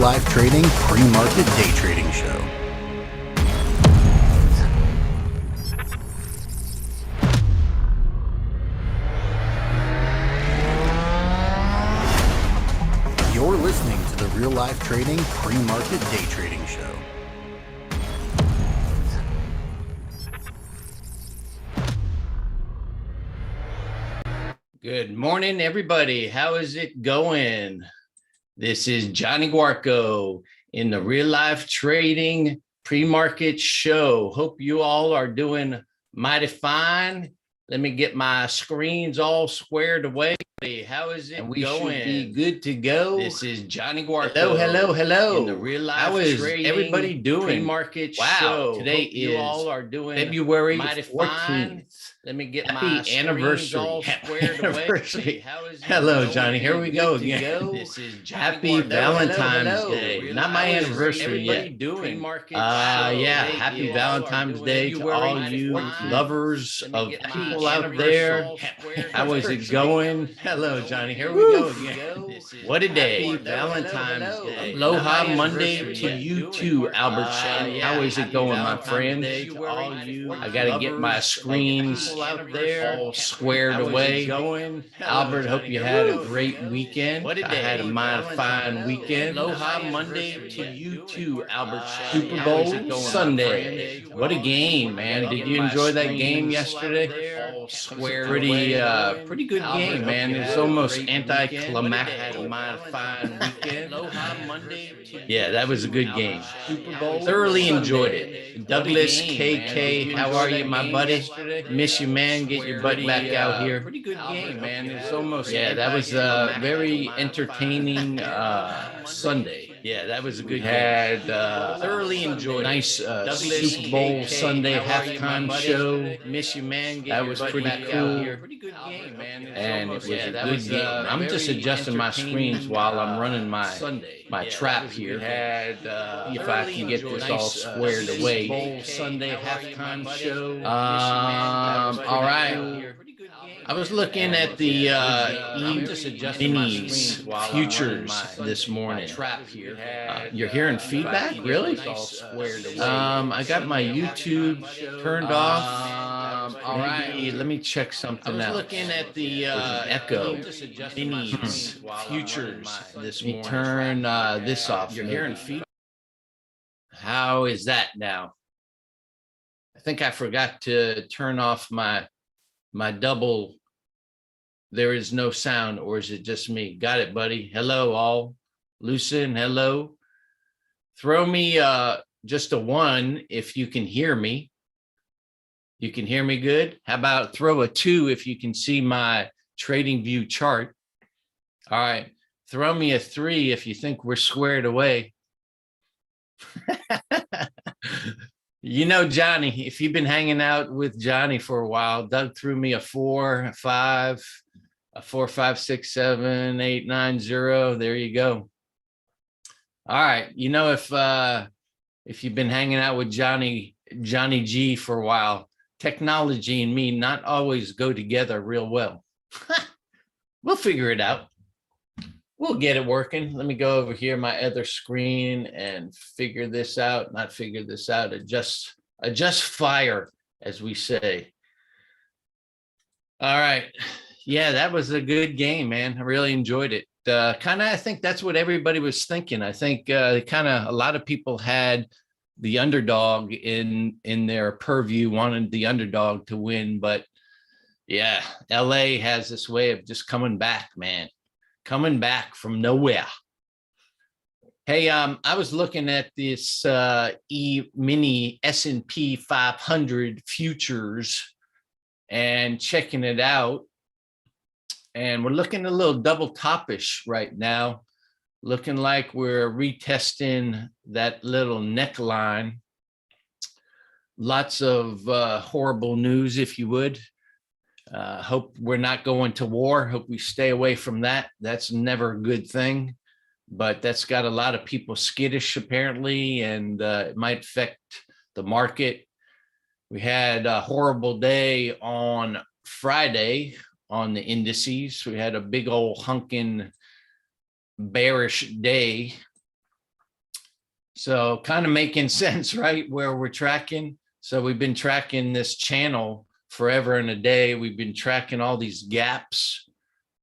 Life Trading Pre-Market Day Trading Show. You're listening to the Real Life Trading Pre-Market Day Trading Show. Good morning, everybody. How is it going? This is Johnny Guarco in the Real Life Trading Pre-Market Show. Hope you all are doing mighty fine. Let me get my screens all squared away. How is it going? Should be good to go. This is Johnny Guarco. Hello. In the Real Life How is Trading everybody doing? Pre-Market Show. Today hope you all are doing February 14th. Let me get my anniversary all squared away. How is it Hello, going? Johnny. Here we go again. This is Happy Valentine's Day. Not my anniversary yet. Doing yeah. Happy Valentine's Day to all you lovers of people out there. How is it going? Hello, Johnny. Here we go again. What a day. Happy Valentine's Day. Aloha Monday to you too, Albert Shannon. How is it going, my friend? I got to get my screens out there all squared away. Albert, hope you had a great weekend. What a day. I had a mighty fine weekend. Aloha Monday to you too, Albert Shannon. Super Bowl Sunday. What a game, man. Did you enjoy that game yesterday? All squared pretty good game, man. It's almost anticlimactic. Fine weekend. Yeah, that was a good game. Super Bowl. Thoroughly enjoyed it. Douglas KK, how are you, my buddy? Miss you, man. Get your butt back out here. Pretty good game, man. It's almost that was a very entertaining Sunday. Yeah, that was a good had thoroughly enjoyed nice Super Bowl Sunday halftime show. Miss you, man. That was pretty cool. Pretty good game, man. And it was a good game. I'm just adjusting my screens while I'm running my trap here. Had if I can get this all squared away. Bowl Sunday halftime show. All right. I was looking at the minis futures this morning. You're hearing feedback, really? I got my YouTube turned off. All right, let me check something out. I was looking at the echo minis futures this morning. Turn this off. You're hearing feedback. How is that now? I think I forgot to turn off my double. There is no sound, or is it just me? Got it, buddy. Hello, all. Lucen, hello. Throw me just a 1 if you can hear me. You can hear me good? How about throw a 2 if you can see my trading view chart? All right. Throw me a 3 if you think we're squared away. You know, Johnny, if you've been hanging out with Johnny for a while, Doug threw me a 4, a 5, a 4, 5, 6, 7, 8, 9, 0. There you go. All right. You know, if you've been hanging out with Johnny G for a while, technology and me not always go together real well. We'll figure it out. We'll get it working. Let me go over here, my other screen, and figure this out. Not figure this out. Adjust fire, as we say. All right. Yeah, that was a good game, man. I really enjoyed it. I think that's what everybody was thinking. I think a lot of people had the underdog in their purview, wanted the underdog to win. But yeah, LA has this way of just coming back, man. Coming back from nowhere. Hey, I was looking at this mini S&P 500 futures and checking it out. And we're looking a little double topish right now, looking like we're retesting that little neckline. Lots of horrible news, if you would. Hope we're not going to war. Hope we stay away from that. That's never a good thing, but that's got a lot of people skittish apparently, and it might affect the market. We had a horrible day on Friday on the indices. We had a big old hunkin' bearish day So kind of making sense, right? Where we're tracking. So we've been tracking this channel forever and a day. We've been tracking all these gaps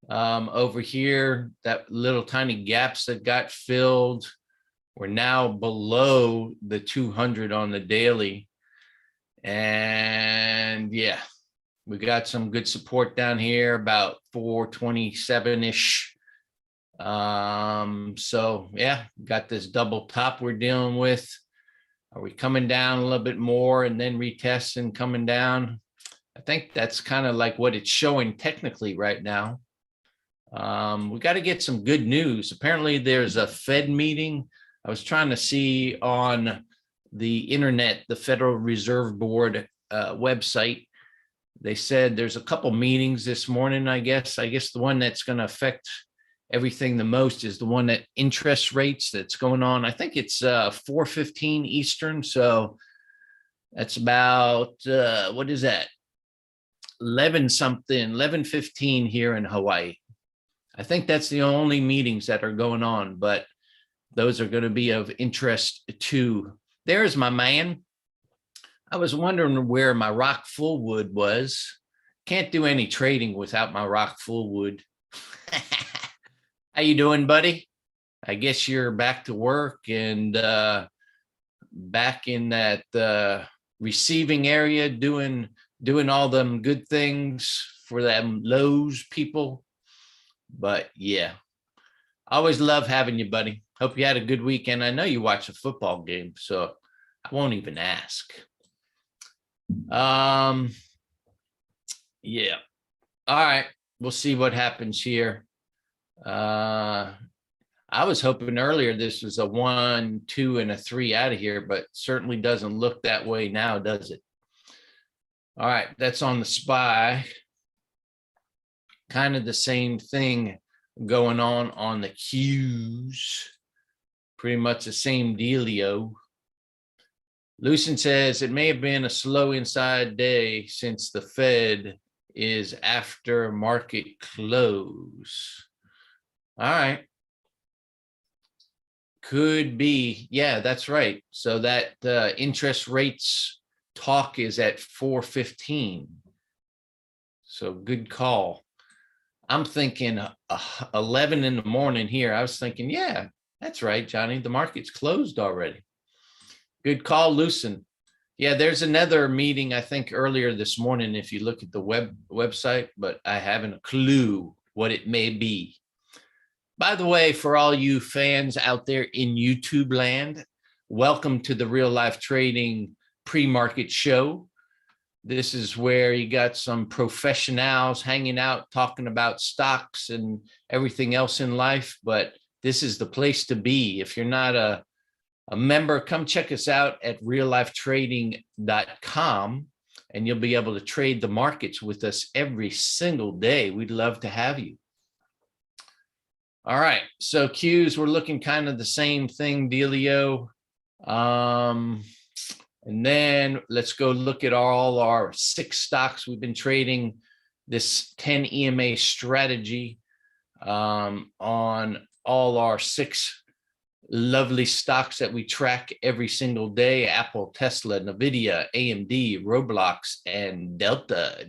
over here, that little tiny gaps that got filled. We're now below the 200 on the daily. And yeah, we got some good support down here, about 427-ish. So yeah, got this double top we're dealing with. Are we coming down a little bit more and then retesting, coming down? I think that's kind of like what it's showing technically right now. We got to get some good news. Apparently there's a Fed meeting. I was trying to see on the internet, the Federal Reserve Board website. They said there's a couple meetings this morning, I guess. I guess the one that's going to affect everything the most is the one that interest rates that's going on. I think it's 4:15 Eastern. So that's about, what is that? 11:15 here in Hawaii. I think that's the only meetings that are going on, but those are going to be of interest too. There's my man. I was wondering where my rock full wood was. Can't do any trading without my rock full wood. How you doing, buddy? I guess you're back to work and back in that receiving area, doing all them good things for them Lowe's people. But yeah, I always love having you, buddy. Hope you had a good weekend. I know you watched a football game, so I won't even ask. Yeah. All right. We'll see what happens here. I was hoping earlier this was a 1, 2, and a 3 out of here, but certainly doesn't look that way now, does it? All right. That's on the SPY. Kind of the same thing going on the Qs. Pretty much the same dealio. Lucien says it may have been a slow inside day since the Fed is after market close. All right. Could be. Yeah, that's right. So that interest rates talk is at 4:15. So good call. I'm thinking 11 in the morning here. I was thinking, yeah, that's right, Johnny. The market's closed already. Good call, Lucien. Yeah, there's another meeting, I think, earlier this morning, if you look at the website, but I haven't a clue what it may be. By the way, for all you fans out there in YouTube land, welcome to the Real Life Trading pre-market show. This is where you got some professionals hanging out, talking about stocks and everything else in life, but this is the place to be. If you're not a member, come check us out at reallifetrading.com, and you'll be able to trade the markets with us every single day. We'd love to have you. All right, so Qs, we're looking kind of the same thing, dealio. And then let's go look at all our 6 stocks we've been trading this 10 EMA strategy on all our 6 lovely stocks that we track every single day: Apple, Tesla, Nvidia, AMD, Roblox, and Delta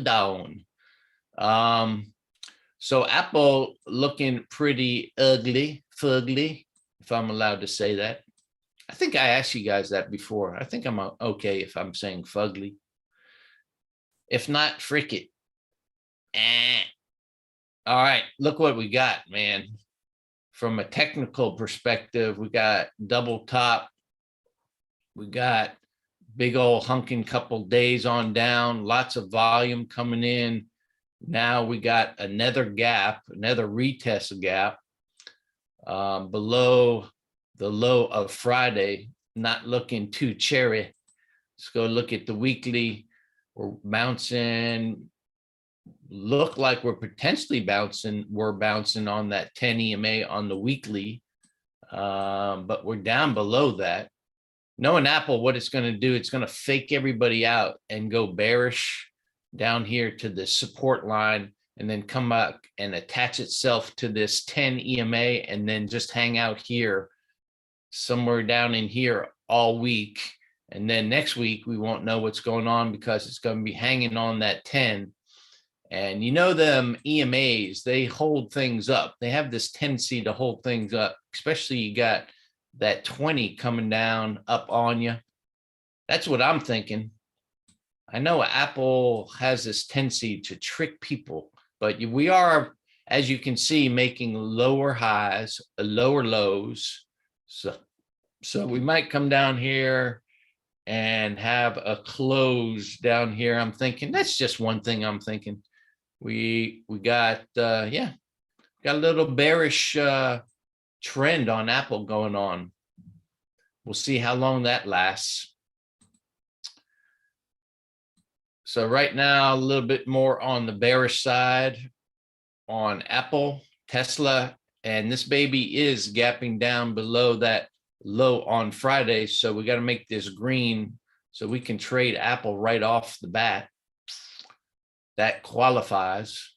Dawn. So Apple looking pretty ugly, fugly, if I'm allowed to say that. I think I asked you guys that before. I think I'm okay if I'm saying fugly. If not, frick it. All right, look what we got, man. From a technical perspective, we got double top. We got big old hunking couple days on down, lots of volume coming in. Now we got another gap, another retest gap below the low of Friday, not looking too cherry. Let's go look at the weekly. We're bouncing, look like we're potentially bouncing. We're bouncing on that 10 EMA on the weekly, but we're down below that. Knowing Apple, what it's going to do, it's going to fake everybody out and go bearish down here to the support line, and then come back and attach itself to this 10 EMA and then just hang out here. somewhere down in here all week. And then next week, we won't know what's going on because it's going to be hanging on that 10. And you know, them EMAs, they hold things up. They have this tendency to hold things up, especially you got that 20 coming down up on you. That's what I'm thinking. I know Apple has this tendency to trick people, but we are, as you can see, making lower highs, lower lows. So we might come down here and have a close down here. I'm thinking that's just one thing I'm thinking. We got got a little bearish trend on Apple going on. We'll see how long that lasts. So right now, a little bit more on the bearish side on Apple, Tesla, and this baby is gapping down below that low on Friday. So we got to make this green so we can trade Apple right off the bat. That qualifies.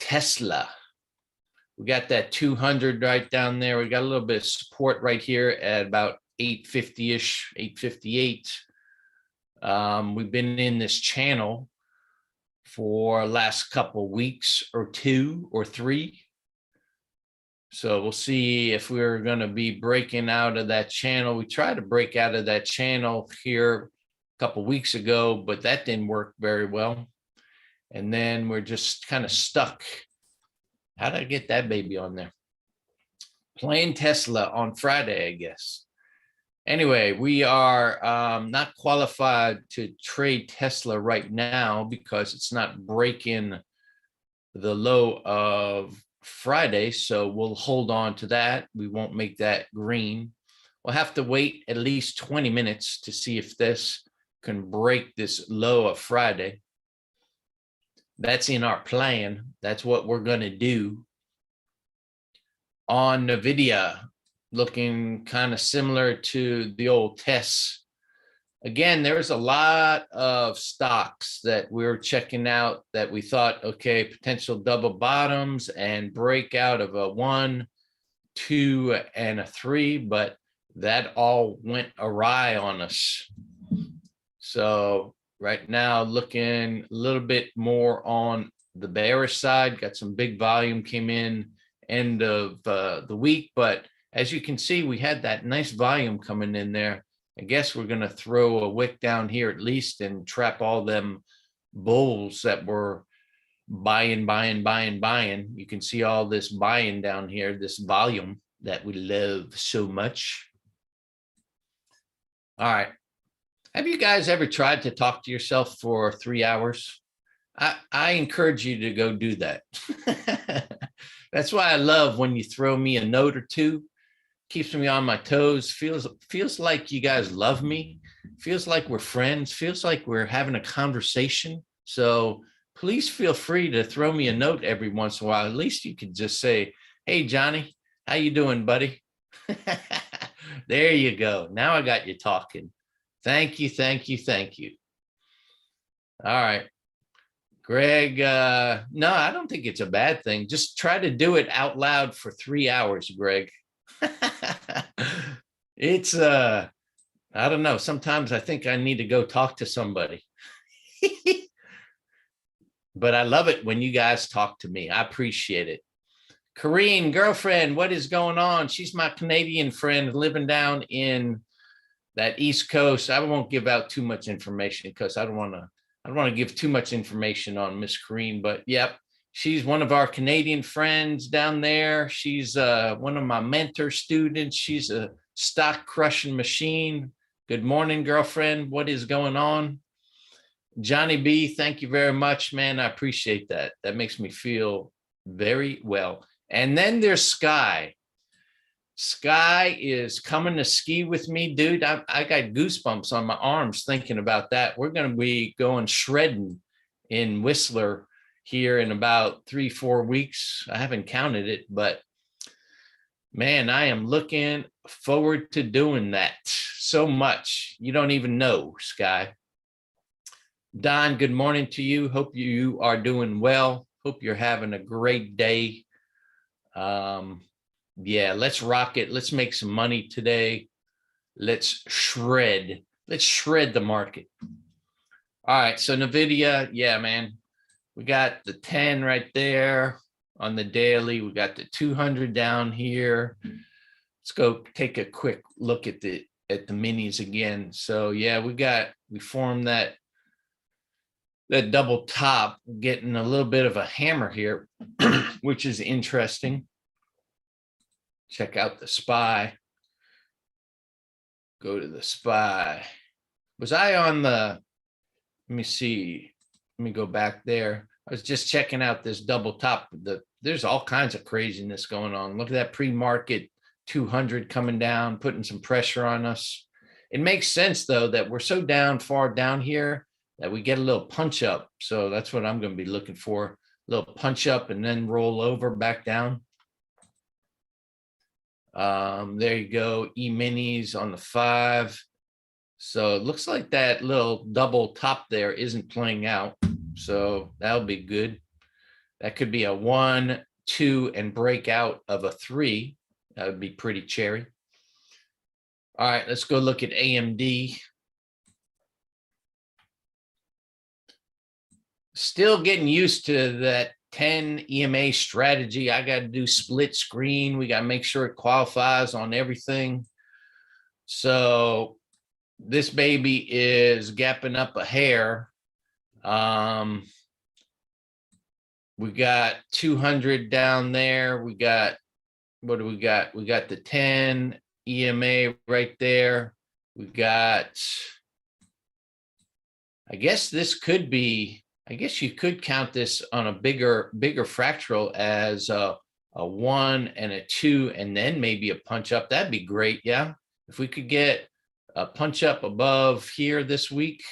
Tesla. We got that 200 right down there. We got a little bit of support right here at about 850-ish, 858. We've been in this channel for last couple weeks or 2 or 3. So we'll see if we're going to be breaking out of that channel. We tried to break out of that channel here a couple weeks ago, but that didn't work very well. And then we're just kind of stuck. How did I get that baby on there? Playing Tesla on Friday, I guess. Anyway, we are not qualified to trade Tesla right now because it's not breaking the low of Friday. So we'll hold on to that. We won't make that green. We'll have to wait at least 20 minutes to see if this can break this low of Friday. That's in our plan. That's what we're going to do. On NVIDIA, looking kind of similar to the old tests. Again, there's a lot of stocks that we're checking out that we thought, okay, potential double bottoms and breakout of a 1, 2, and a 3, but that all went awry on us. So right now, looking a little bit more on the bearish side, got some big volume came in end of the week, but as you can see, we had that nice volume coming in there. I guess we're going to throw a wick down here at least and trap all them bulls that were buying. You can see all this buying down here, this volume that we love so much. All right. Have you guys ever tried to talk to yourself for 3 hours? I encourage you to go do that. That's why I love when you throw me a note or two. Keeps me on my toes. Feels like you guys love me. Feels like we're friends. Feels like we're having a conversation. So please feel free to throw me a note every once in a while. At least you could just say, "Hey, Johnny, how you doing, buddy?" There you go. Now I got you talking. Thank you. All right. Greg, no, I don't think it's a bad thing. Just try to do it out loud for 3 hours, Greg. It's, I don't know. Sometimes I think I need to go talk to somebody. But I love it when you guys talk to me. I appreciate it. Karine, girlfriend, what is going on? She's my Canadian friend living down in that East Coast. I won't give out too much information because I don't want to give too much information on Miss Karine, but yep, she's one of our Canadian friends down there. She's one of my mentor students. She's a stock crushing machine. Good morning, girlfriend. What is going on? Johnny B, thank you very much, man. I appreciate that. That makes me feel very well. And then there's Sky. Sky is coming to ski with me, dude. I got goosebumps on my arms thinking about that. We're going to be going shredding in Whistler here in about 3-4 weeks. I haven't counted it, but man, I am looking forward to doing that so much. You don't even know, Sky. Don, good morning to you. Hope you are doing well. Hope you're having a great day. Yeah, let's rock it. Let's make some money today. Let's shred the market. All right, so NVIDIA, yeah, man, we got the 10 right there on the daily. We got the 200 down here. Let's go take a quick look at the minis again. So yeah, we formed that double top, getting a little bit of a hammer here, which is interesting. Check out the SPY. Go to the SPY. Was I on the, let me see. Let me go back there. I was just checking out this double top. There's all kinds of craziness going on. Look at that pre-market 200 coming down, putting some pressure on us. It makes sense, though, that we're so far down here that we get a little punch up. So that's what I'm going to be looking for. A little punch up and then roll over back down. There you go. E-minis on the 5. So it looks like that little double top there isn't playing out. So that'll be good. That could be a 1, 2, and breakout of a 3. That would be pretty cherry. All right, let's go look at AMD. Still getting used to that 10 EMA strategy. I got to do split screen. We got to make sure it qualifies on everything. So this baby is gapping up a hair. We got 200 down there. We got, what do we got? We got the 10 EMA right there. We got, I guess this could be, I guess you could count this on a bigger fractal as a 1 and a 2, and then maybe a punch up. That'd be great. Yeah. If we could get a punch up above here this week,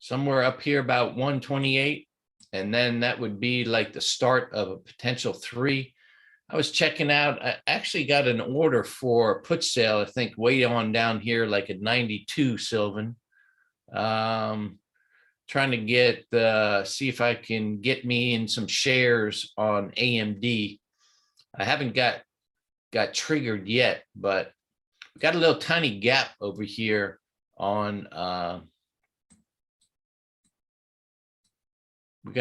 somewhere up here about 128, and then that would be like the start of a potential 3. I was checking out, I actually got an order for a put sale, I think way on down here, like at 92, Sylvan. Trying to get, see if I can get me in some shares on AMD. I haven't got triggered yet, but we got a little tiny gap over here on,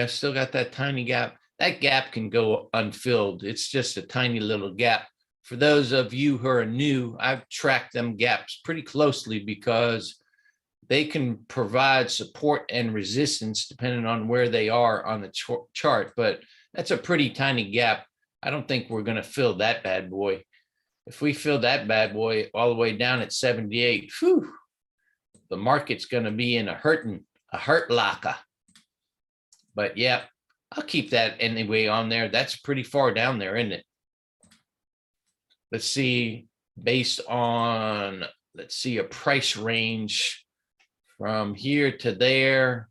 still got that tiny gap. That gap can go unfilled. It's just a tiny little gap. For those of you who are new, I've tracked them gaps pretty closely because they can provide support and resistance depending on where they are on the chart. But that's a pretty tiny gap. I don't think we're going to fill that bad boy. If we fill that bad boy all the way down at 78, whew, the market's going to be in a hurt locker. But yeah, I'll keep that anyway on there. That's pretty far down there, isn't it? Let's see, based on, let's see, a price range from here to there.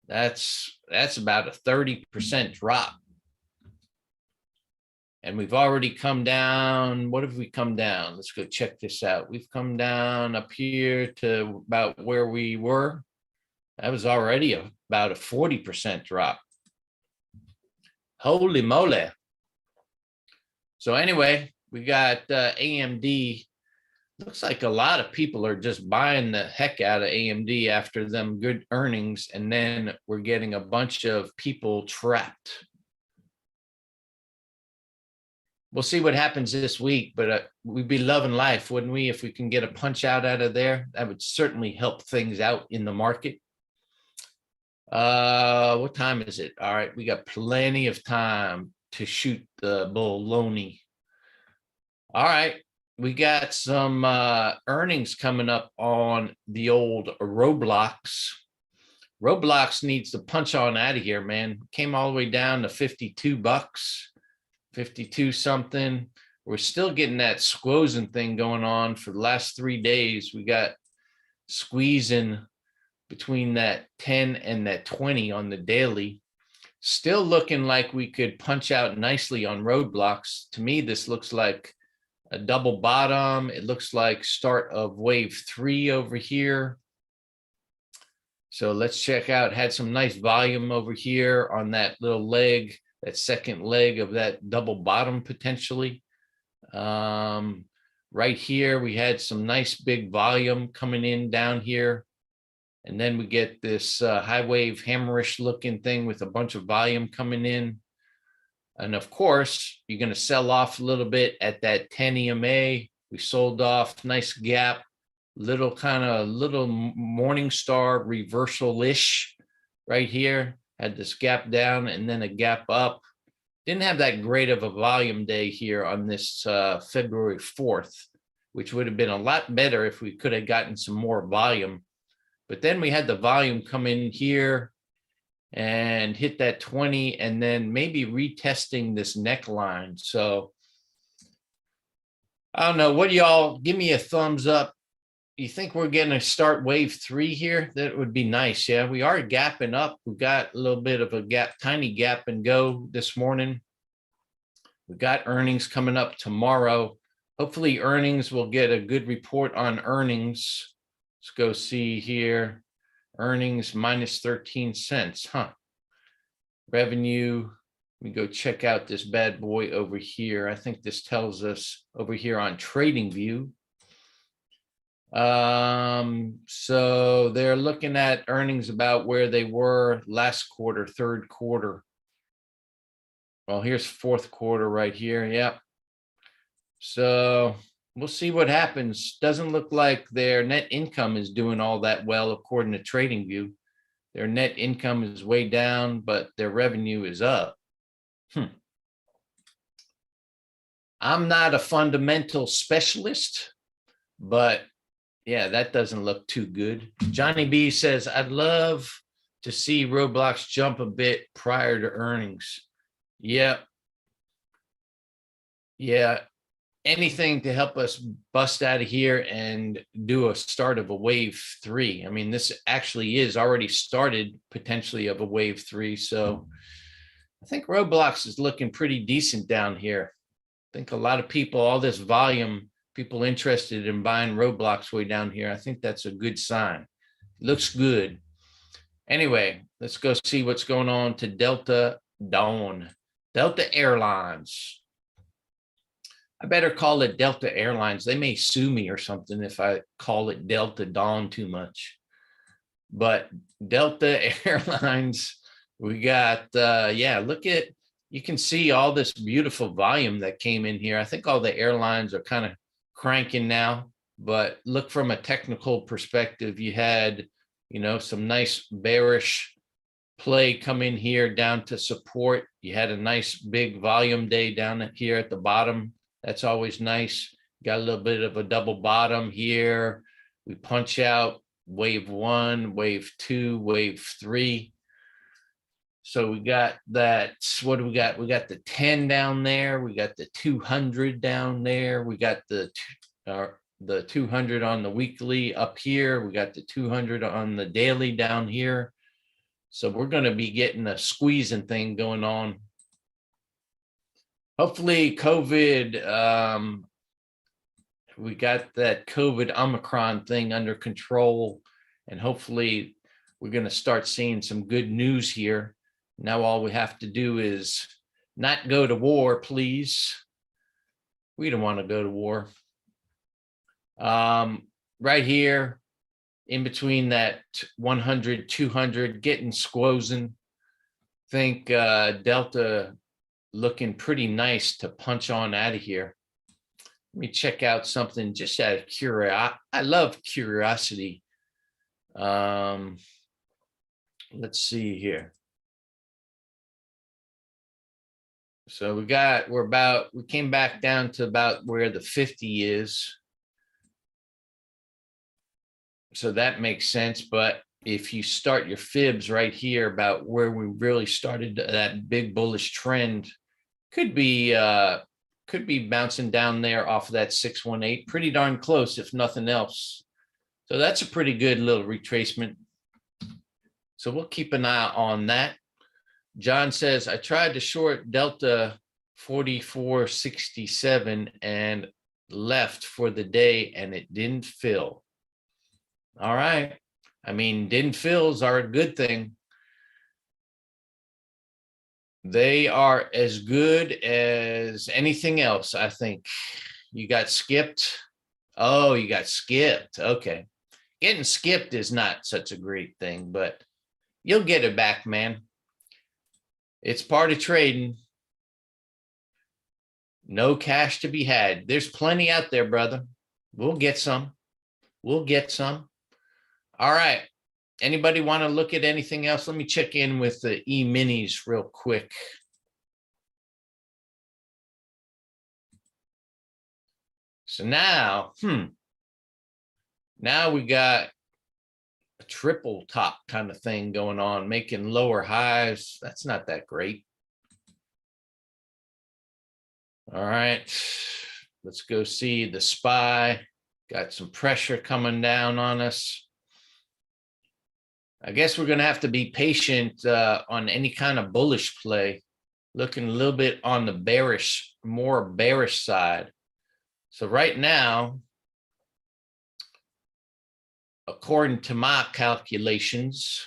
That's about a 30% drop. And we've already come down. What have we come down? Let's go check this out. We've come down up here to about where we were. That was already about a 40% drop. Holy moly. So anyway, we got AMD. Looks like a lot of people are just buying the heck out of AMD after them good earnings. And then we're getting a bunch of people trapped. We'll see what happens this week, but we'd be loving life, wouldn't we? If we can get a punch out of there, that would certainly help things out in the market. What time is it? All right, we got plenty of time to shoot the baloney. All right, we got some earnings coming up on the old Roblox. Roblox needs to punch on out of here, man. Came all the way down to $52, 52 something. We're still getting that squozen thing going on for the last 3 days. We got squeezing between that 10 and that 20 on the daily. Still looking like we could punch out nicely on roadblocks. To me, this looks like a double bottom. It looks like start of wave 3 over here. So let's check out, had some nice volume over here on that little leg, that second leg of that double bottom potentially. Right here, we had some nice big volume coming in down here. And then we get this high wave hammerish looking thing with a bunch of volume coming in. And of course, you're going to sell off a little bit at that 10 EMA. We sold off, nice gap, little morning star reversal-ish right here. Had this gap down and then a gap up. Didn't have that great of a volume day here on this February 4th, which would have been a lot better if we could have gotten some more volume. But then we had the volume come in here and hit that 20 and then maybe retesting this neckline. So I don't know. What do y'all give me a thumbs up? You think we're going to start wave 3 here? That would be nice. Yeah, we are gapping up. We got a little bit of a gap, tiny gap and go this morning. We got earnings coming up tomorrow. Hopefully earnings, will get a good report on earnings. Let's go see here. Earnings minus 13 cents, huh? Revenue, let me go check out this bad boy over here. I think this tells us over here on TradingView. So they're looking at earnings about where they were last quarter, third quarter. Well, here's fourth quarter right here. Yep. So we'll see what happens. Doesn't look like their net income is doing all that well, according to TradingView. Their net income is way down, but their revenue is up. I'm not a fundamental specialist, but yeah, that doesn't look too good. Johnny B says, I'd love to see Roblox jump a bit prior to earnings. Yep. Yeah. Anything to help us bust out of here and do a start of a wave 3. I mean, this actually is already started potentially of a wave 3. So I think Roblox is looking pretty decent down here. I think a lot of people, all this volume, people interested in buying Roblox way down here. I think that's a good sign. Looks good. Anyway, let's go see what's going on to Delta Dawn. Delta Airlines. I better call it Delta Airlines. They may sue me or something if I call it Delta Dawn too much. But Delta Airlines, we got, yeah, look at, you can see all this beautiful volume that came in here. I think all the airlines are kind of cranking now, but look from a technical perspective, you had, you know, some nice bearish play come in here down to support. You had a nice big volume day down here at the bottom. That's always nice. Got a little bit of a double bottom here. We punch out wave 1, wave 2, wave 3. So we got that. What do we got? We got the 10 down there. We got the 200 down there. We got the 200 on the weekly up here. We got the 200 on the daily down here. So we're going to be getting a squeezing thing going on. Hopefully COVID, we got that COVID Omicron thing under control, and hopefully we're going to start seeing some good news here. Now all we have to do is not go to war, please. We don't want to go to war. Right here, in between that 100, 200, getting squozing. Think Delta looking pretty nice to punch on out of here. Let me check out something just out of curiosity. I love curiosity. Let's see here. So we came back down to about where the 50 is. So that makes sense. But if you start your fibs right here about where we really started that big bullish trend, could be bouncing down there off of that 618, pretty darn close, if nothing else. So that's a pretty good little retracement. So we'll keep an eye on that. John says, I tried to short Delta 44.67 and left for the day and it didn't fill. All right. I mean, din fills are a good thing. They are as good as anything else, I think. You got skipped. Oh, you got skipped. Okay. Getting skipped is not such a great thing, but you'll get it back, man. It's part of trading. No cash to be had. There's plenty out there, brother. We'll get some. We'll get some. All right. Anybody want to look at anything else? Let me check in with the E-minis real quick. So now, now we got a triple top kind of thing going on, making lower highs. That's not that great. All right, let's go see the SPY. Got some pressure coming down on us. I guess we're going to have to be patient on any kind of bullish play, looking a little bit on the bearish, more bearish side. So right now, according to my calculations,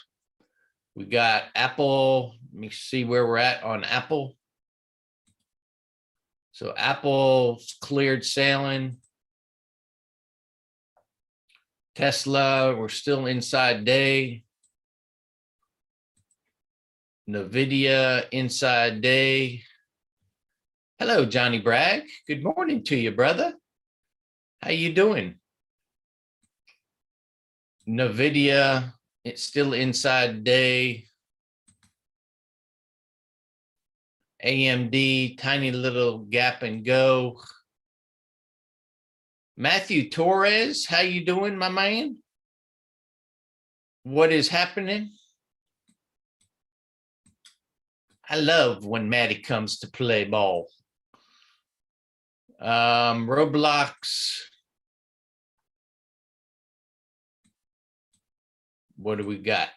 we got Apple. Let me see where we're at on Apple. So Apple's cleared sailing. Tesla, we're still inside day. NVIDIA, inside day. Hello, Johnny Bragg. Good morning to you, brother. How you doing? NVIDIA, it's still inside day. AMD, tiny little gap and go. Matthew Torres, how you doing, my man? What is happening? I love when Matty comes to play ball. Roblox. What do we got?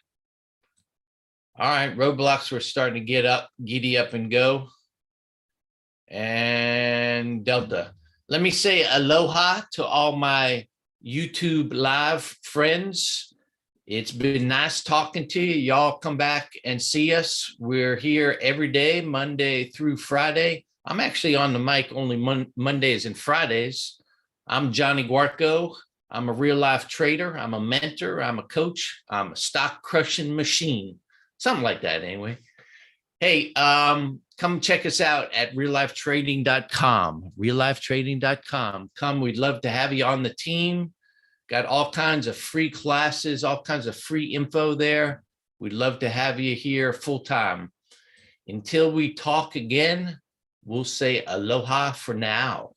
All right, Roblox, we're starting to get up, giddy up and go. And Delta. Let me say aloha to all my YouTube live friends. It's been nice talking to you. Y'all come back and see us. We're here every day, Monday through Friday. I'm actually on the mic only Mondays and Fridays. I'm Johnny Guarco. I'm a real life trader. I'm a mentor. I'm a coach. I'm a stock crushing machine. Something like that anyway. Hey, come check us out at reallifetrading.com. Reallifetrading.com. Come, we'd love to have you on the team. Got all kinds of free classes, all kinds of free info there. We'd love to have you here full time. Until we talk again, we'll say aloha for now.